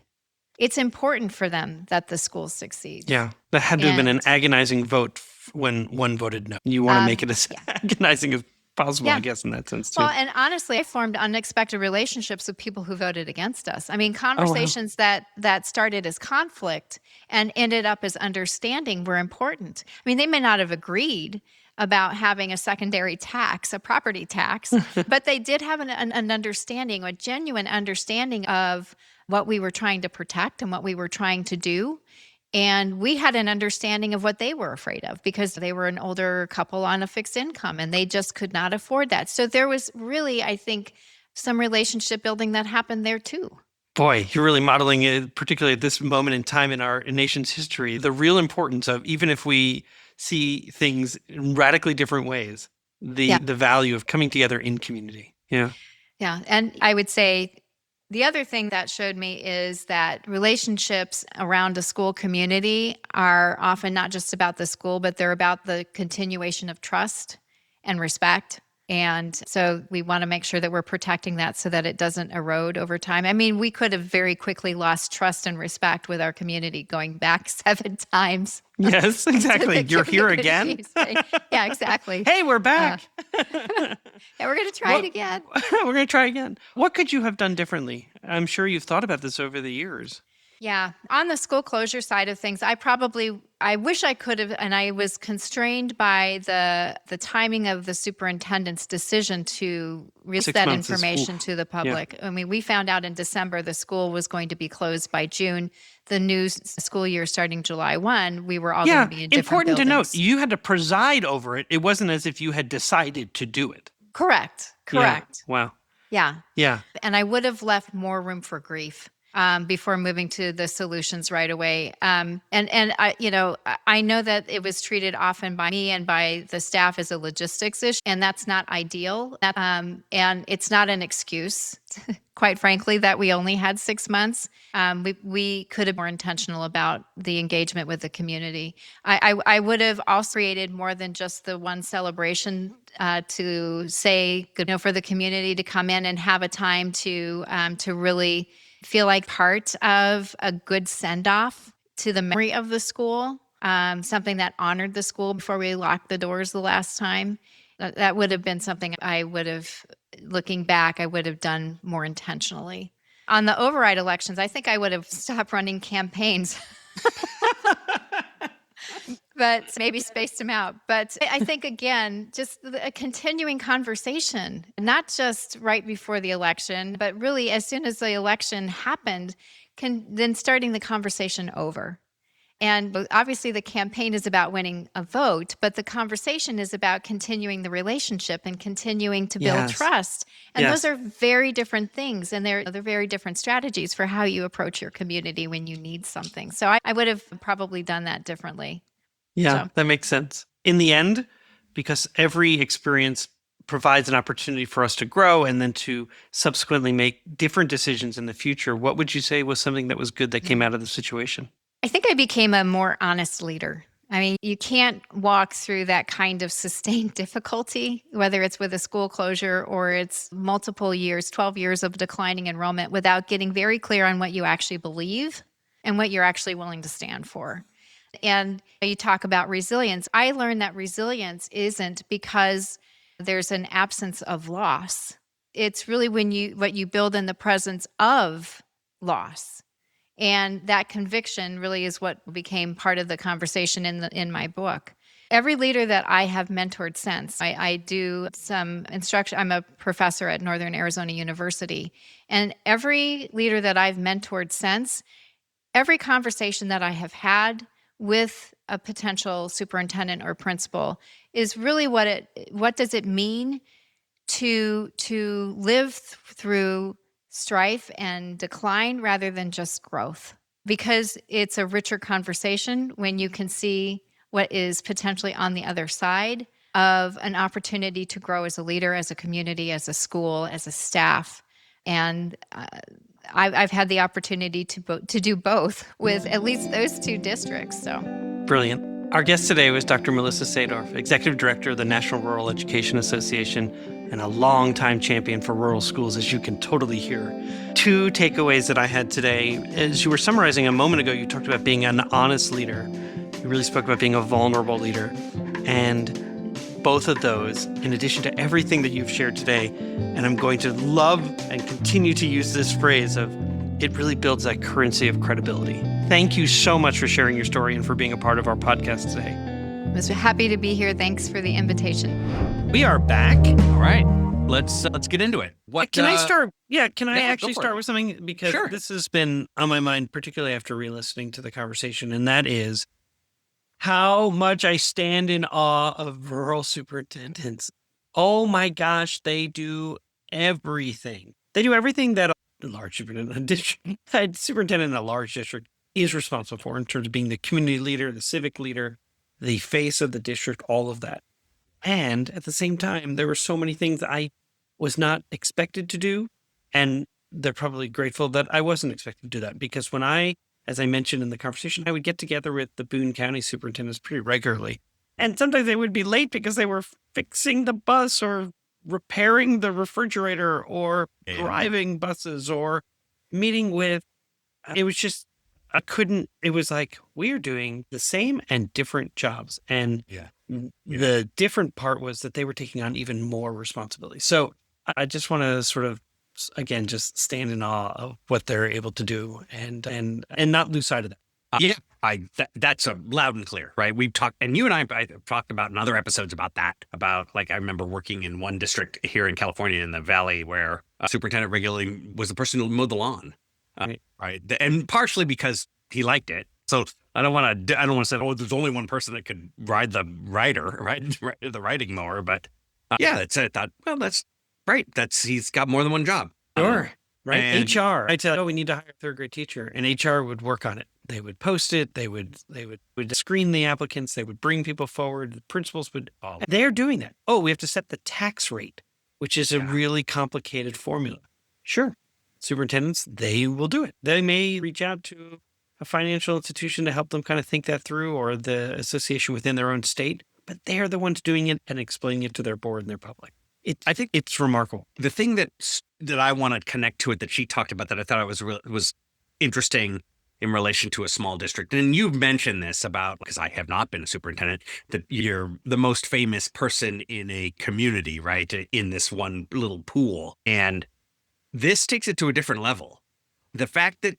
It's important for them that the school succeeds. Yeah, that had to have been an And- agonizing vote when one voted no. You want to make it as agonizing as possible, I guess, in that sense, too. Well, and honestly, I formed unexpected relationships with people who voted against us. I mean, conversations that started as conflict and ended up as understanding were important. I mean, they may not have agreed about having a secondary tax, a property tax, but they did have an understanding, a genuine understanding of what we were trying to protect and what we were trying to do. And we had an understanding of what they were afraid of, because they were an older couple on a fixed income and they just could not afford that. So there was really, I think, some relationship building that happened there too. Boy, you're really modeling it, particularly at this moment in time in our nation's history, the real importance of, even if we see things in radically different ways, the value of coming together in community. Yeah. Yeah. And I would say the other thing that showed me is that relationships around a school community are often not just about the school, but they're about the continuation of trust and respect. And so we want to make sure that we're protecting that so that it doesn't erode over time. I mean, we could have very quickly lost trust and respect with our community going back 7 times. Yes, exactly. You're here again? Yeah, exactly. Hey, we're back. Yeah, we're going to try it again. We're going to try again. What could you have done differently? I'm sure you've thought about this over the years. Yeah. On the school closure side of things, I wish I could have, and I was constrained by the timing of the superintendent's decision to release 6 that months is- information to the public. I mean, we found out in December the school was going to be closed by June. The new school year starting July 1, we were all going to be in different important buildings. to note, you had to preside over it. It wasn't as if you had decided to do it. Correct. Yeah. Wow. Yeah. Yeah. And I would have left more room for grief before moving to the solutions right away. And I know that it was treated often by me and by the staff as a logistics issue, and that's not ideal. And it's not an excuse, quite frankly, that we only had 6 months. We could have been more intentional about the engagement with the community. I would have also created more than just the one celebration to say, for the community to come in and have a time to really feel like part of a good send-off to the memory of the school, something that honored the school before we locked the doors the last time. That would have been something I would have, looking back, I would have done more intentionally. On the override elections, I think I would have stopped running campaigns. But maybe spaced them out. But I think, again, just a continuing conversation, not just right before the election, but really as soon as the election happened, then starting the conversation over. And obviously the campaign is about winning a vote, but the conversation is about continuing the relationship and continuing to build Yes. trust. And Yes. those are very different things. And they're very different strategies for how you approach your community when you need something. So I would have probably done that differently. Yeah, So- that makes sense. In the end, because every experience provides an opportunity for us to grow and then to subsequently make different decisions in the future, what would you say was something that was good that came out of the situation? I think I became a more honest leader. I mean, you can't walk through that kind of sustained difficulty, whether it's with a school closure or it's multiple years, 12 years of declining enrollment, without getting very clear on what you actually believe and what you're actually willing to stand for. And you talk about resilience. I learned that resilience isn't because there's an absence of loss. It's really what you build in the presence of loss. And that conviction really is what became part of the conversation in my book. Every leader that I have mentored since, I do some instruction. I'm a professor at Northern Arizona University. And every leader that I've mentored since, every conversation that I have had with a potential superintendent or principal is really what does it mean to live through strife and decline rather than just growth, because it's a richer conversation when you can see what is potentially on the other side of an opportunity to grow as a leader, as a community, as a school, as a staff. And I've had the opportunity to do both with at least those two districts. So Brilliant. Our guest today was Dr. Melissa Sadorf, Executive Director of the National Rural Education Association and a longtime champion for rural schools, as you can totally hear. Two takeaways that I had today. As you were summarizing a moment ago, you talked about being an honest leader. You really spoke about being a vulnerable leader. And both of those, in addition to everything that you've shared today, and I'm going to love and continue to use this phrase of, it really builds that currency of credibility. Thank you so much for sharing your story and for being a part of our podcast today. I was happy to be here. Thanks for the invitation. We are back. All right. Let's get into it. What Can I start? Yeah, can I yeah, go actually for start it. with something? Because Sure. this has been on my mind, particularly after re-listening to the conversation, and that is how much I stand in awe of rural superintendents. Oh my gosh, they do everything. They do everything that a large superintendent, superintendent in a large district is responsible for in terms of being the community leader, the civic leader, the face of the district, all of that. And at the same time, there were so many things I was not expected to do. And they're probably grateful that I wasn't expected to do that, because when as I mentioned in the conversation, I would get together with the Boone County superintendents pretty regularly. And sometimes they would be late because they were fixing the bus or repairing the refrigerator or driving buses or meeting with, it was just, it was like, we're doing the same and different jobs. And the different part was that they were taking on even more responsibility. So I just want to sort of, again, just stand in awe of what they're able to do and not lose sight of that. That's a loud and clear, right? We've talked, and you and I have talked about in other episodes about that, I remember working in one district here in California in the Valley where a superintendent regularly was the person who mowed the lawn, right? And partially because he liked it. So I don't want to say, oh, there's only one person that could ride the rider, right? The riding mower. But I thought, well, that's right. He's got more than one job. Sure. Right. And- HR. I tell, we need to hire a third grade teacher, and HR would work on it. They would post it. They would screen the applicants. They would bring people forward. The principals would. They're doing that. Oh, we have to set the tax rate, which is a really complicated formula. Sure. Superintendents, they will do it. They may reach out to a financial institution to help them kind of think that through, or the association within their own state, but they're the ones doing it and explaining it to their board and their public. I think it's remarkable. The thing that I want to connect to it that she talked about that I thought was interesting in relation to a small district. And you've mentioned this about, because I have not been a superintendent, that you're the most famous person in a community, right? In this one little pool. And this takes it to a different level. The fact that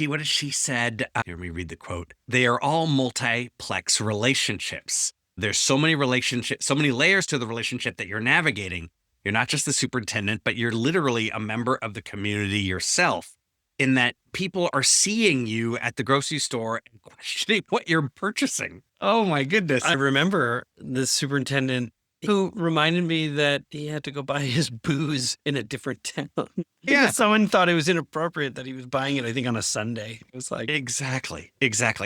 what has she said? Here, let me read the quote. They are all multiplex relationships. There's so many relationships, so many layers to the relationship that you're navigating. You're not just the superintendent, but you're literally a member of the community yourself. in that people are seeing you at the grocery store and questioning what you're purchasing. Oh my goodness. I remember the superintendent who reminded me that he had to go buy his booze in a different town. Yeah. Because someone thought it was inappropriate that he was buying it, I think, on a Sunday. It was like, Exactly.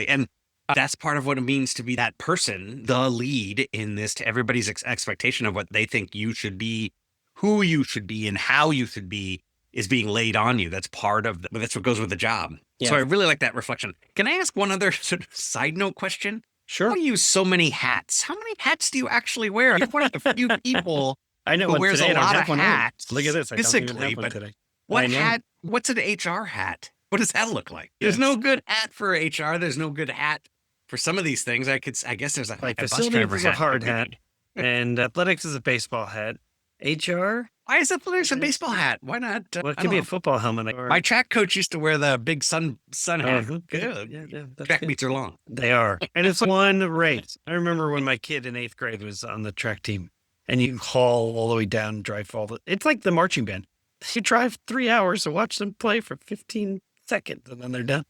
And that's part of what it means to be that person, the lead in this, to everybody's expectation of what they think you should be, who you should be, and how you should be is being laid on you. That's part of that's what goes with the job. Yeah. So I really like that reflection. Can I ask one other sort of side note question? sure. Why do you use so many hats? How many hats do you actually wear? You're one of the few people I know who one wears today. a I don't lot have of one on. hats. Look at this. I don't even physically, have one but today. what I know. hat? What's an HR hat? What does that look like? There's Yes. no good hat for HR. There's no good hat for some of these things. I guess there's a Like bus facilities driver is a hat. hard hat, and athletics is a baseball hat. HR, Why is athletics a baseball hat? Why not? well, it I could be a don't know. football helmet. Or, My track coach used to wear the big sun oh, hat. good. Yeah, that's Track good. meets are long. They are. And it's one race. I remember when my kid in 8th grade was on the track team and you haul all the way down, drive all the, it's like the marching band. You drive 3 hours to watch them play for 15 seconds and then they're done.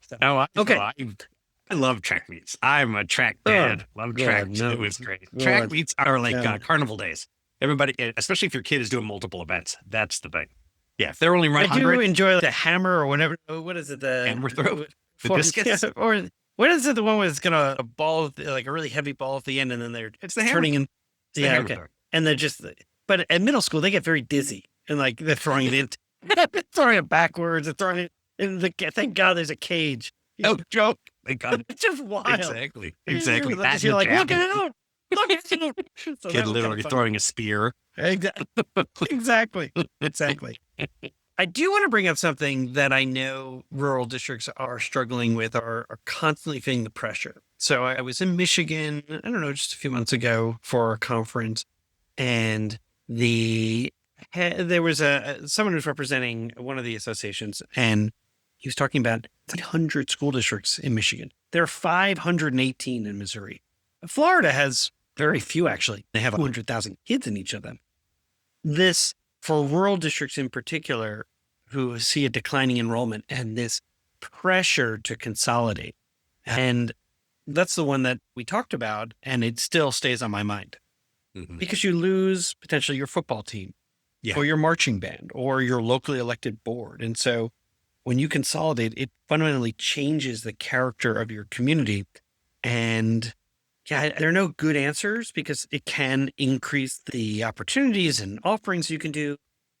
So, okay. I love track meets. I'm a track dad. Love God, track. no. It was great. God. Track meets are like Yeah. carnival days. Everybody, especially if your kid is doing multiple events, that's the thing. Yeah, if they're only I running do 100, enjoy the hammer or whatever. What is it? The Hammer throw? The for- discus? yeah, or what is it? The one where it's gonna a ball, like a really heavy ball at the end, and then they're it's the hammer. turning in. It's the Yeah, hammer okay. throw. And they're just, but at middle school, they get very dizzy and like they're throwing it in, throwing it backwards, and throwing it in the, thank God there's a cage. Oh, joke. Thank God. It's just wild. Exactly. Exactly. You're That's you're the like, jab. look out. Look out. So that Kid was kinda literally fun. throwing a spear. Exactly. Exactly. I do want to bring up something that I know rural districts are struggling with, are constantly feeling the pressure. So I was in Michigan, I don't know, just a few months ago for a conference, and there was someone who's representing one of the associations, and he was talking about 300 school districts in Michigan. There are 518 in Missouri. Florida has very few, actually. They have 100,000 kids in each of them. This, for rural districts in particular, who see a declining enrollment and this pressure to consolidate. And that's the one that we talked about, and it still stays on my mind Mhm. because you lose potentially your football team Yeah. or your marching band or your locally elected board. And so when you consolidate, it fundamentally changes the character of your community. And yeah, there are no good answers because it can increase the opportunities and offerings you can do.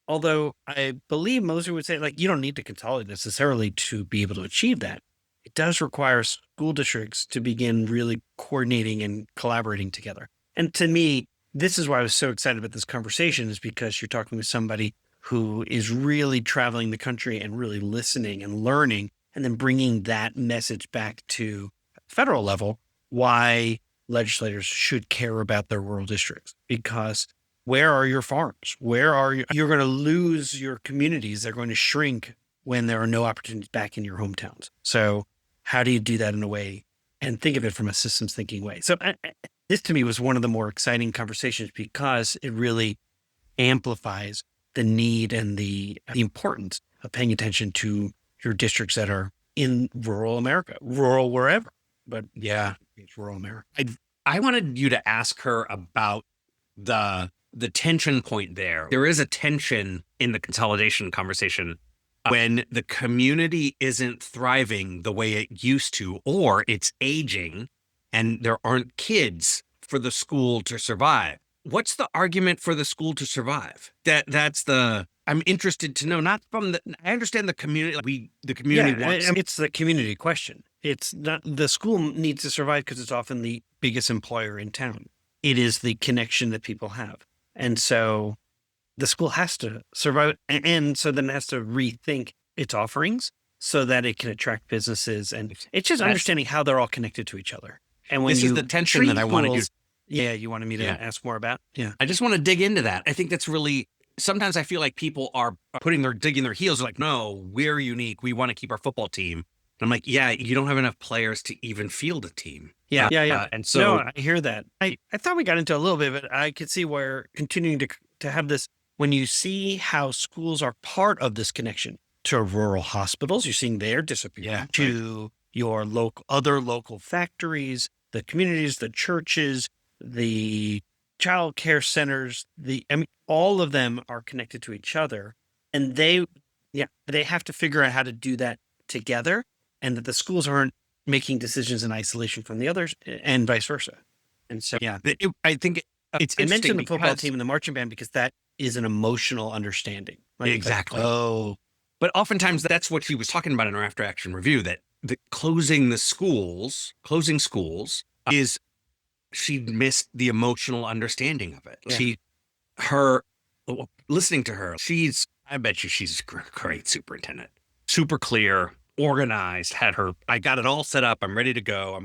Although I believe most would say, like, you don't need to consolidate necessarily to be able to achieve that. It does require school districts to begin really coordinating and collaborating together. And to me, this is why I was so excited about this conversation, is because you're talking with somebody who is really traveling the country and really listening and learning, and then bringing that message back to federal level, why legislators should care about their rural districts. Because where are your farms? Where are you? You're going to lose your communities. They're going to shrink when there are no opportunities back in your hometowns. So how do you do that in a way and think of it from a systems thinking way? So this to me was one of the more exciting conversations because it really amplifies the need and the importance of paying attention to your districts that are in rural America, rural wherever, but yeah, it's rural America. I wanted you to ask her about the tension point there. There is a tension in the consolidation conversation when the community isn't thriving the way it used to, or it's aging and there aren't kids for the school to survive. What's the argument for the school to survive? I'm interested to know, not from I understand the community, the community wants. It's the community question. It's not, the school needs to survive because it's often the biggest employer in town. It is the connection that people have. And so the school has to survive. And so then it has to rethink its offerings so that it can attract businesses. And it's just understanding how they're all connected to each other. And when This is the tension that I wanted you. Yeah, you wanted me to ask more about? Yeah. I just want to dig into that. I think that's really, sometimes I feel like people are digging their heels, like, no, we're unique. We want to keep our football team. And I'm like, yeah, you don't have enough players to even field a team. Yeah. And so no, I hear that. I thought we got into a little bit, but I could see where continuing to have this, when you see how schools are part of this connection, to rural hospitals. You're seeing their disappear Yeah, to your other local factories, the communities, the churches, the child care centers. All of them are connected to each other, and they have to figure out how to do that together, and that the schools aren't making decisions in isolation from the others, and vice versa. And so, I think it's I interesting mentioned the football because- team and the marching band because that is an emotional understanding. Like, Exactly. oh, But oftentimes that's what she was talking about in her after action review, that the closing schools is she missed the emotional understanding of it. Yeah. Listening to her, I bet you she's a great superintendent, super clear, organized, I got it all set up. I'm ready to go.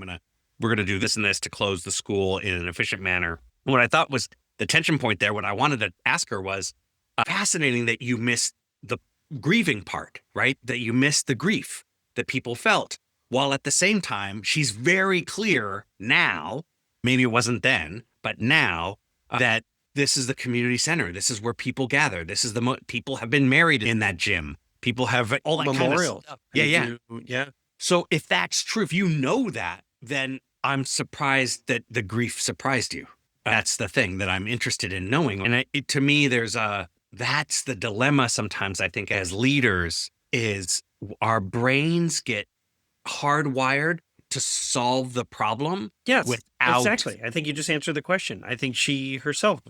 We're going to do this and this to close the school in an efficient manner. What I thought was the tension point there, what I wanted to ask her was fascinating that you missed the grieving part, right? That you missed the grief that people felt, while at the same time, she's very clear now, maybe it wasn't then, but now that this is the community center. This is where people gather. This is people have been married in that gym. People have all that memorial. Kind of stuff. Yeah. So if that's true, if you know that, then I'm surprised that the grief surprised you. That's the thing that I'm interested in knowing. And to me, that's the dilemma sometimes, I think, as leaders, is our brains get hardwired to solve the problem. Yes, without exactly. I think you just answered the question. I think she herself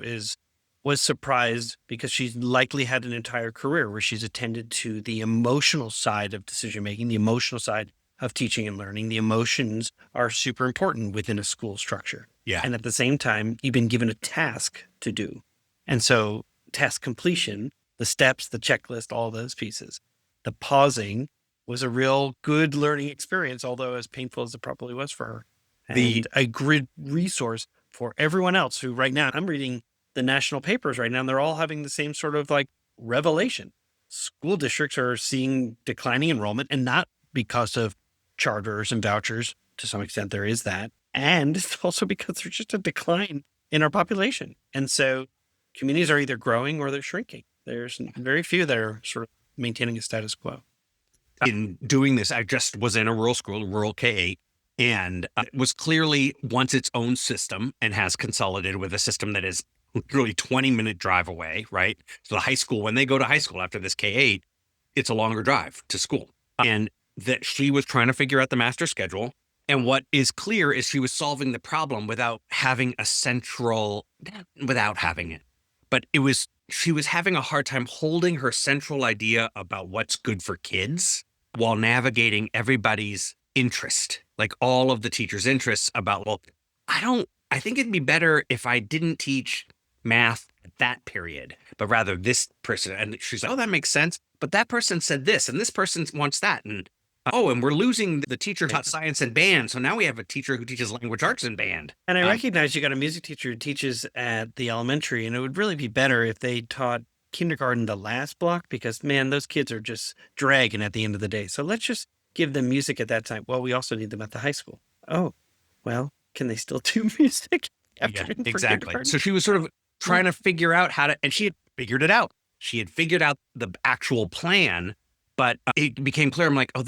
was surprised because she's likely had an entire career where she's attended to the emotional side of decision making, the emotional side of teaching and learning. The emotions are super important within a school structure. Yeah. And at the same time, you've been given a task to do. And so task completion, the steps, the checklist, all those pieces, the pausing was a real good learning experience, although as painful as it probably was for her. And a good resource for everyone else who right now, I'm reading the national papers right now, and they're all having the same sort of like revelation. School districts are seeing declining enrollment, and not because of charters and vouchers. To some extent, there is that. And it's also because there's just a decline in our population. And so communities are either growing or they're shrinking. There's very few that are sort of maintaining a status quo. In doing this, I just was in a rural school, rural K-8, and it was clearly once its own system and has consolidated with a system that is literally 20-minute drive away, right? So the high school, when they go to high school after this K-8, it's a longer drive to school. And that she was trying to figure out the master schedule. And what is clear is she was solving the problem without having having it. But she was having a hard time holding her central idea about what's good for kids while navigating everybody's interest, like all of the teachers' interests about, well, I think it'd be better if I didn't teach math at that period, but rather this person. And she's like, oh, that makes sense. But that person said this, and this person wants that. And and we're losing the teacher who taught science and band. So now we have a teacher who teaches language arts and band. And I recognize you got a music teacher who teaches at the elementary, and it would really be better if they taught kindergarten the last block, because man, those kids are just dragging at the end of the day. So let's just give them music at that time. Well, we also need them at the high school. Oh, well, can they still do music? Exactly. So she was sort of trying to figure out and she had figured it out. She had figured out the actual plan, but it became clear. I'm like, oh,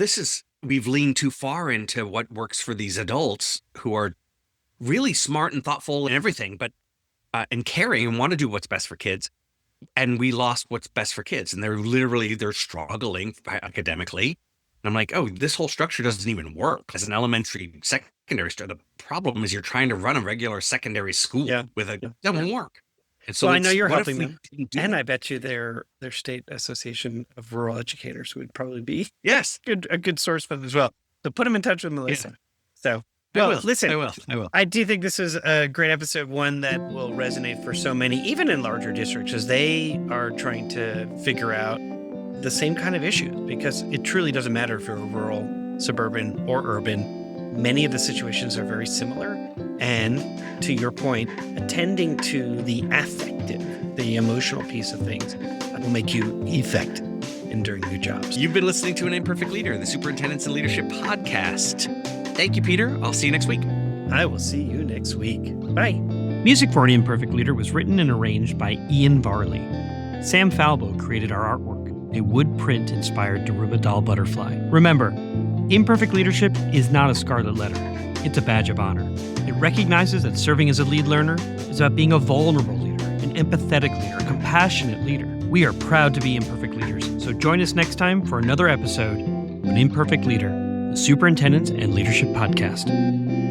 we've leaned too far into what works for these adults who are really smart and thoughtful and everything, but and caring and want to do what's best for kids. And we lost what's best for kids. And they're struggling academically. And I'm like, oh, this whole structure doesn't even work as an elementary, secondary structure. The problem is you're trying to run a regular secondary school it doesn't work. And so I know you're helping them. And I bet you their state association of rural educators would probably be a good source for them as well. So put them in touch with Melissa. Yeah. So, listen, I will. I do think this is a great episode, one that will resonate for so many, even in larger districts, as they are trying to figure out the same kind of issues, because it truly doesn't matter if you're rural, suburban, or urban. Many of the situations are very similar. And to your point, attending to the affective, the emotional piece of things will make you effective in doing your jobs. You've been listening to An Imperfect Leader, the Superintendents in Leadership podcast. Thank you, Peter. I'll see you next week. I will see you next week. Bye. Music for An Imperfect Leader was written and arranged by Ian Varley. Sam Falbo created our artwork. a wood print-inspired Daruba doll butterfly. Remember, imperfect leadership is not a scarlet letter. It's a badge of honor. It recognizes that serving as a lead learner is about being a vulnerable leader, an empathetic leader, a compassionate leader. We are proud to be imperfect leaders, so join us next time for another episode of An Imperfect Leader, the Superintendent and Leadership Podcast.